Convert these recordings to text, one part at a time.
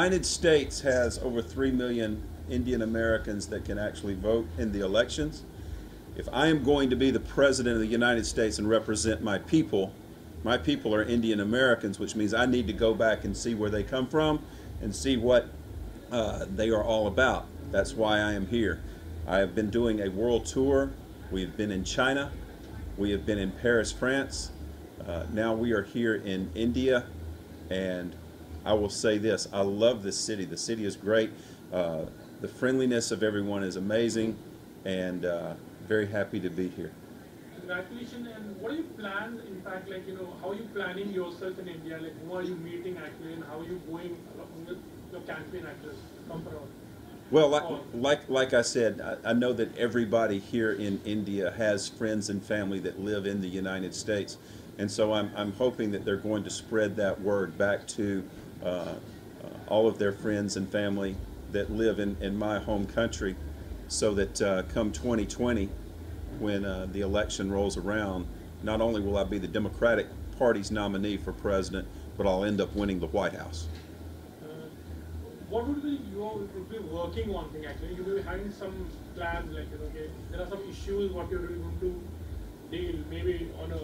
United States has over 3 million Indian Americans that can actually vote in the elections. If I am going to be the president of the United States and represent my people are Indian Americans, which means I need to go back and see where they come from and see what they are all about. That's why I am here. I have been doing a world tour. We have been in China. We have been in Paris, France. Now we are here in India, and I will say this, I love this city. The city is great. The friendliness of everyone is amazing, and very happy to be here. Congratulations. And what do you plan, in fact, like, how are you planning yourself in India? Like, who are you meeting actually, and how are you going along with your campaign actors come around? Well, like I said, I know that everybody here in India has friends and family that live in the United States. And so I'm hoping that they're going to spread that word back to all of their friends and family that live in my home country, so that come 2020, when the election rolls around, not only will I be the Democratic Party's nominee for president, but I'll end up winning the White House. What would be be working on thing actually? You will be having some plans, like, okay, there are some issues what you're really going to deal, maybe on a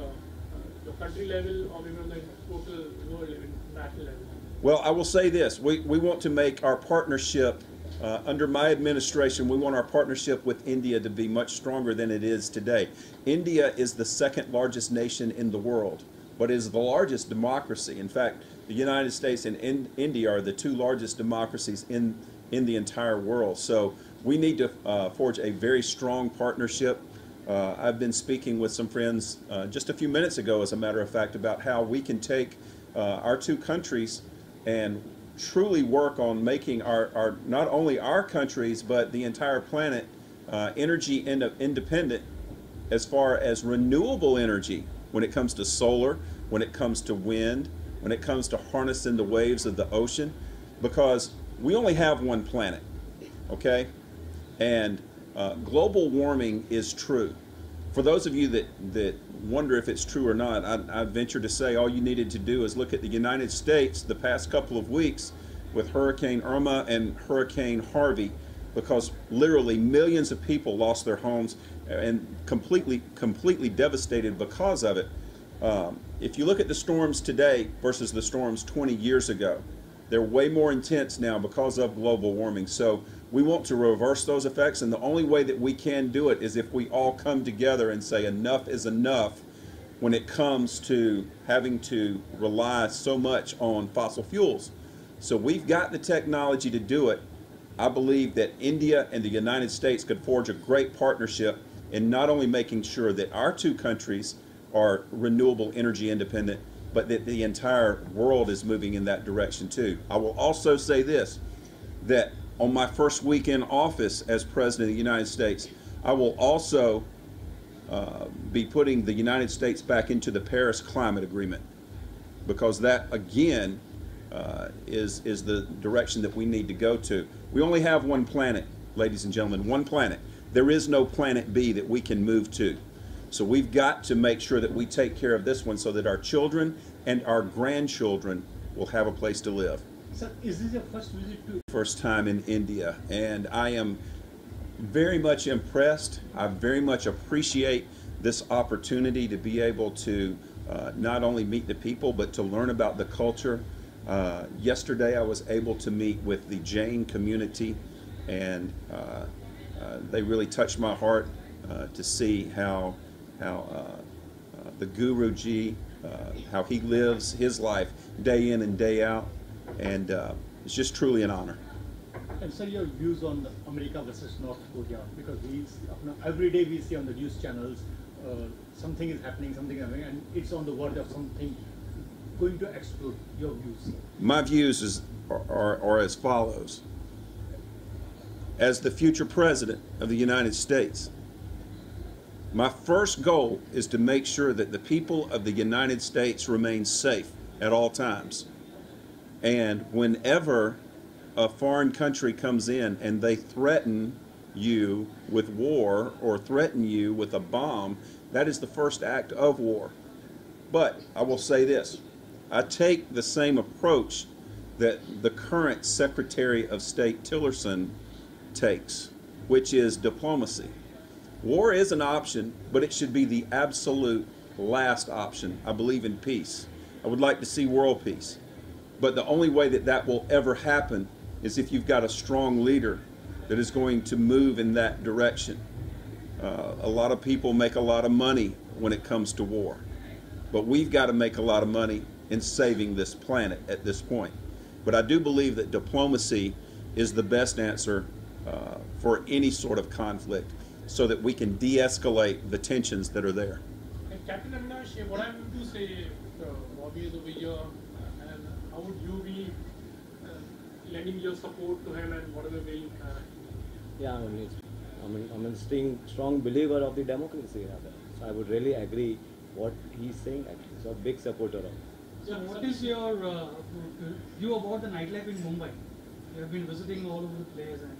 your country level, or maybe on the total world level, national level. Well, I will say this, we want to make our partnership, under my administration, we want our partnership with India to be much stronger than it is today. India is the second largest nation in the world, but is the largest democracy. In fact, the United States and India are the two largest democracies in the entire world. So we need to forge a very strong partnership. I've been speaking with some friends just a few minutes ago, as a matter of fact, about how we can take our two countries and truly work on making our not only our countries but the entire planet energy independent, as far as renewable energy, when it comes to solar, when it comes to wind, when it comes to harnessing the waves of the ocean, because we only have one planet, okay? And global warming is true. For those of you that wonder if it's true or not, I venture to say all you needed to do is look at the United States the past couple of weeks with Hurricane Irma and Hurricane Harvey, because literally millions of people lost their homes and completely devastated because of it. If you look at the storms today versus the storms 20 years ago, they're way more intense now because of global warming. So we want to reverse those effects, and the only way that we can do it is if we all come together and say enough is enough when it comes to having to rely so much on fossil fuels. So we've got the technology to do it. I believe that India and the United States could forge a great partnership in not only making sure that our two countries are renewable energy independent, but that the entire world is moving in that direction too. I will also say this, that on my first week in office as President of the United States, I will also be putting the United States back into the Paris Climate Agreement, because that, again, is the direction that we need to go to. We only have one planet, ladies and gentlemen, one planet. There is no planet B that we can move to. So we've got to make sure that we take care of this one so that our children and our grandchildren will have a place to live. Sir, is this your first visit to? First time in India, and I am very much impressed. I very much appreciate this opportunity to be able to not only meet the people, but to learn about the culture. Yesterday I was able to meet with the Jain community, and they really touched my heart to see how the Guruji, how he lives his life day in and day out, and it's just truly an honor. And sir, your views on America versus North Korea, because every day we see on the news channels something is happening, and it's on the verge of something going to explode. Your views? My views are as follows. As the future president of the United States, my first goal is to make sure that the people of the United States remain safe at all times. And whenever a foreign country comes in and they threaten you with war or threaten you with a bomb, that is the first act of war. But I will say this, I take the same approach that the current Secretary of State Tillerson takes, which is diplomacy. War is an option, but it should be the absolute last option. I believe in peace. I would like to see world peace. But the only way that that will ever happen is if you've got a strong leader that is going to move in that direction. A lot of people make a lot of money when it comes to war, but we've got to make a lot of money in saving this planet at this point. But I do believe that diplomacy is the best answer for any sort of conflict, so that we can de-escalate the tensions that are there. Captain Avinash, what I'm going to say, Robby is over here, and how would you be lending your support to him and whatever way you can? Yeah, I'm a strong believer of the democracy. So I would really agree what he's saying actually. So a big supporter of. So what is your view about the nightlife in Mumbai? You have been visiting all over the place. And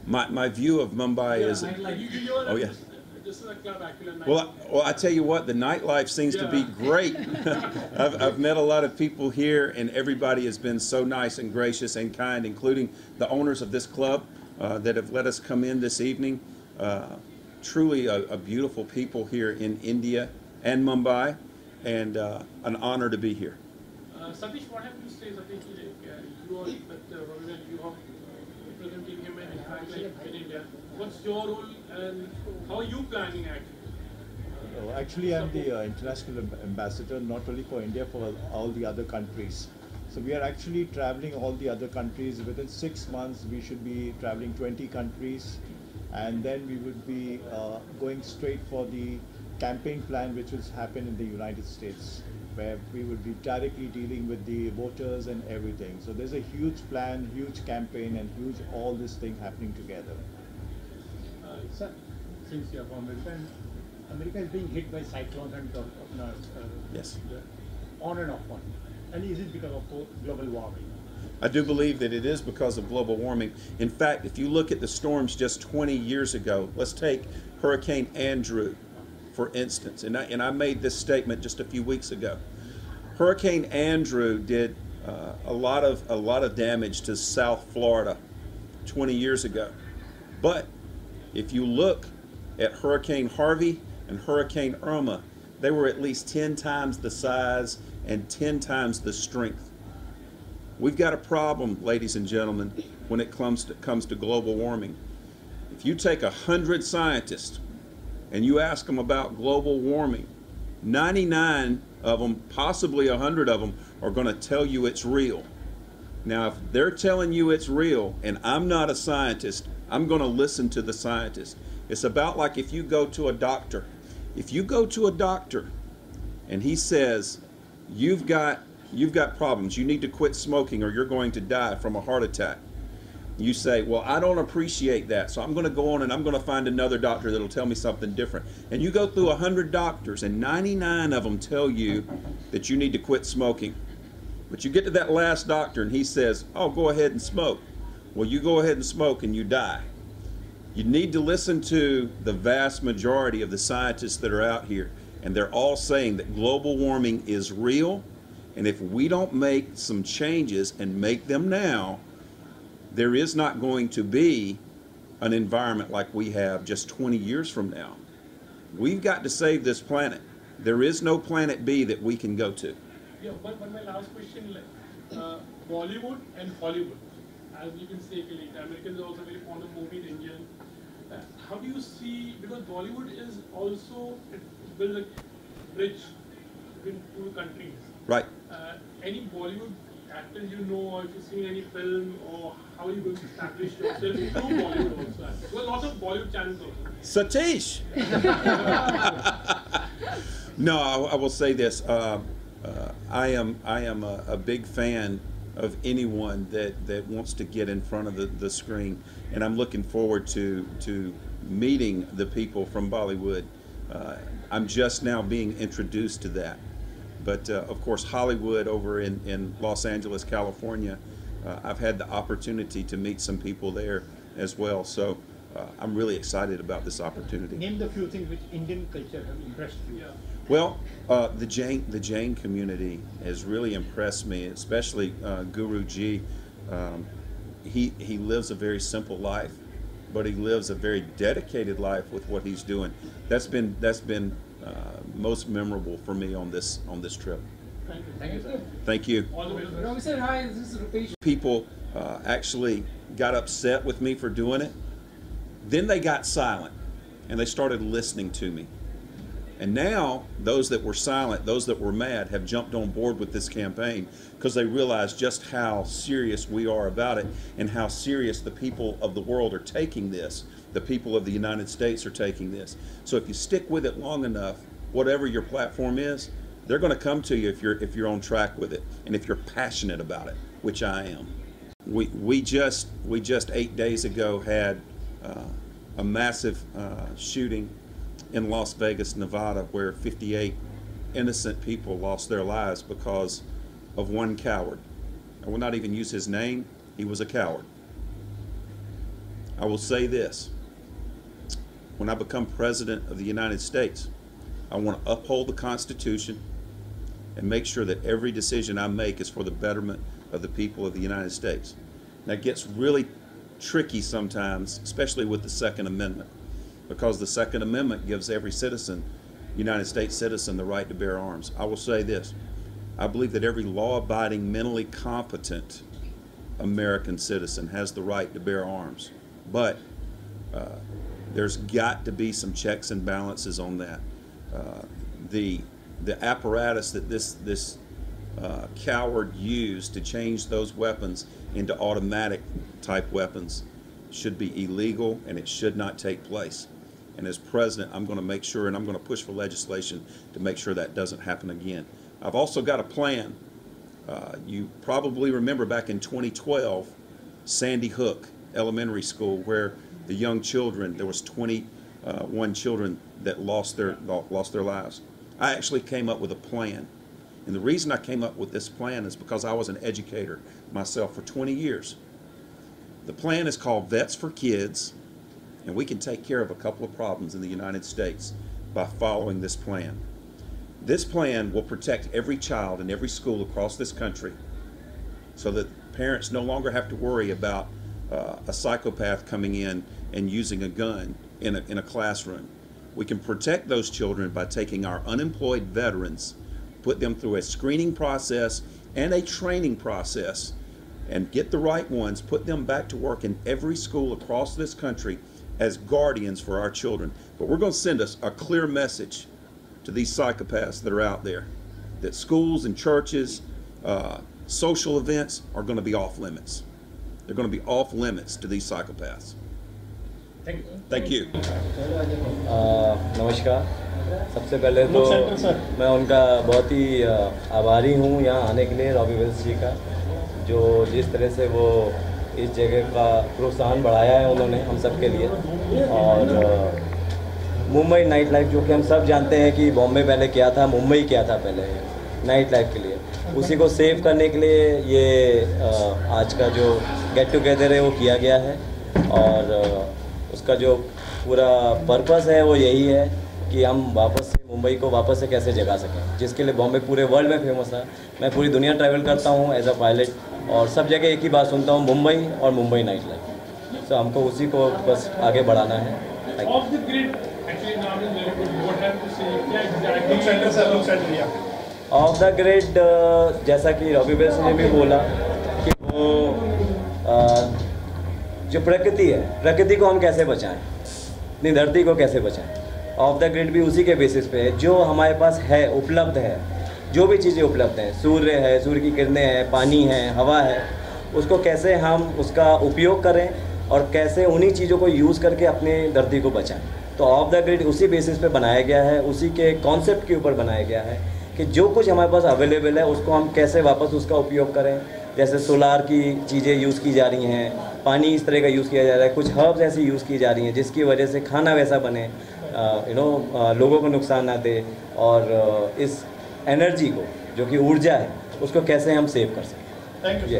My view of Mumbai is... Oh, yeah. This is a club actually. Well, I tell you what, the nightlife seems to be great. I've met a lot of people here, and everybody has been so nice and gracious and kind, including the owners of this club that have let us come in this evening. Truly a beautiful people here in India and Mumbai, and an honor to be here. Satish, what have you to say? Satish, you are you are representing him in India. What's your role and how are you planning actually? Actually, I'm the international ambassador, not only for India, for all the other countries. So we are actually traveling all the other countries. Within 6 months, we should be traveling 20 countries. And then we would be going straight for the campaign plan, which will happen in the United States, where we would be directly dealing with the voters and everything. So there's a huge plan, huge campaign, and huge all this thing happening together. Sir, since you are from America, America is being hit by cyclones and Yes. On and off one. And is it because of global warming? I do believe that it is because of global warming. In fact, if you look at the storms just 20 years ago, let's take Hurricane Andrew, for instance, and I made this statement just a few weeks ago. Hurricane Andrew did a lot of damage to South Florida 20 years ago. But if you look at Hurricane Harvey and Hurricane Irma, they were at least 10 times the size and 10 times the strength. We've got a problem, ladies and gentlemen, when it comes to global warming. If you take 100 scientists and you ask them about global warming, 99 of them, possibly 100 of them, are going to tell you it's real. Now, if they're telling you it's real and I'm not a scientist, I'm going to listen to the scientist. It's about like if you go to a doctor. If you go to a doctor and he says, you've got problems, you need to quit smoking or you're going to die from a heart attack. You say, well, I don't appreciate that, so I'm going to go on and I'm going to find another doctor that'll tell me something different. And you go through 100 doctors and 99 of them tell you that you need to quit smoking. But you get to that last doctor and he says, oh, go ahead and smoke. Well, you go ahead and smoke and you die. You need to listen to the vast majority of the scientists that are out here, and they're all saying that global warming is real, and if we don't make some changes and make them now, there is not going to be an environment like we have just 20 years from now. We've got to save this planet. There is no planet B that we can go to. Yeah, but my last question, Bollywood and Hollywood, as you can say, the Americans are also very fond of movies, Indian. How do you see, because Bollywood is also, it builds a bridge between two countries. Right. Any Bollywood actors you know, or if you've seen any film, or how are you going to establish yourself through Bollywood also? There are lots of Bollywood channels also. Satish! No, I will say this. I am a big fan of anyone that wants to get in front of the screen, and I'm looking forward to meeting the people from Bollywood. I'm just now being introduced to that. But of course, Hollywood over in Los Angeles, California, I've had the opportunity to meet some people there as well. So I'm really excited about this opportunity. Name the few things which Indian culture have impressed you. Well, the Jain community has really impressed me, especially Guruji. He lives a very simple life, but he lives a very dedicated life with what he's doing. That's been most memorable for me on this trip. Thank you. Thank you, sir. Thank you. Robby said hi, this is Rupesh. People actually got upset with me for doing it. Then they got silent and they started listening to me. And now those that were silent, those that were mad, have jumped on board with this campaign because they realize just how serious we are about it and how serious the people of the world are taking this. The people of the United States are taking this. So if you stick with it long enough, whatever your platform is, they're going to come to you if you're on track with it and if you're passionate about it, which I am. We just 8 days ago had a massive shooting in Las Vegas, Nevada, where 58 innocent people lost their lives because of one coward. I will not even use his name. He was a coward. I will say this. When I become president of the United States, I want to uphold the Constitution and make sure that every decision I make is for the betterment of the people of the United States. That gets really tricky sometimes, especially with the Second Amendment, because the Second Amendment gives every citizen, United States citizen, the right to bear arms. I will say this. I believe that every law-abiding, mentally competent American citizen has the right to bear arms. But there's got to be some checks and balances on that. The apparatus that this coward used to change those weapons into automatic type weapons should be illegal, and it should not take place. And as president, I'm going to make sure, and I'm going to push for legislation to make sure that doesn't happen again. I've also got a plan. You probably remember back in 2012, Sandy Hook Elementary School, where the young children, there was 21 children that lost their lives. I actually came up with a plan. And the reason I came up with this plan is because I was an educator myself for 20 years. The plan is called Vets for Kids, and we can take care of a couple of problems in the United States by following this plan. This plan will protect every child in every school across this country so that parents no longer have to worry about a psychopath coming in and using a gun in a classroom. We can protect those children by taking our unemployed veterans, put them through a screening process and a training process, and get the right ones, put them back to work in every school across this country as guardians for our children. But we're going to send us a clear message to these psychopaths that are out there, that schools and churches, social events are going to be off limits. They're going to be off limits to these psychopaths. Thank you. नमस्कार। सबसे पहले तो मैं उनका बहुत ही आभारी हूँ यहाँ आने के लिए, रॉबी विल्स जी का, जो जिस तरह से वो इस जगह का प्रोत्साहन बढ़ाया है उन्होंने हम सब के लिए। और मुंबई नाइट लाइफ, जो कि हम सब जानते हैं कि बॉम्बे पहले क्या था, मुंबई क्या था पहले नाइट लाइफ के लिए, उसी को सेव करने के लिए ये आज का जो गेट टुगेदर है वो किया गया है। और उसका जो पूरा पर्पस है वो यही है कि हम वापस से मुंबई को वापस से कैसे जगा सकें, जिसके लिए बॉम्बे पूरे वर्ल्ड में फेमस है। मैं पूरी दुनिया ट्रैवल करता हूँ एज अ पायलट, और सब जगह एक ही बात सुनता हूँ, मुंबई और मुंबई नाइट लाइफ। तो हमको उसी को बस आगे बढ़ाना है। ऑफ द ग्रिड, जैसा कि रॉबी विल्स ने भी बोला कि वो जो प्रकृति है, प्रकृति को हम कैसे बचाएं, अपनी धरती को कैसे बचाएं। ऑफ द ग्रिड भी उसी के बेसिस पे है, जो हमारे पास है, उपलब्ध है, जो भी चीज़ें उपलब्ध हैं, सूर्य है, सूर्य की किरणें हैं, पानी है, हवा है, उसको कैसे हम उसका उपयोग करें और कैसे उन्हीं चीज़ों को यूज़ करके अपनी धरती को बचाएं। तो ऑफ द ग्रिड उसी बेसिस पे बनाया गया है, उसी के कॉन्सेप्ट के ऊपर बनाया गया है कि जो कुछ हमारे पास अवेलेबल है उसको हम कैसे वापस उसका उपयोग करें। जैसे सोलार की चीज़ें यूज़ की जा रही हैं, पानी इस तरह का यूज़ किया जा रहा है, कुछ हर्ब्स ऐसी यूज़ की जा रही हैं जिसकी वजह से खाना वैसा बने, लोगों को नुकसान ना दे, और इस एनर्जी को जो कि ऊर्जा है उसको कैसे हम सेव कर सकें। Thank you.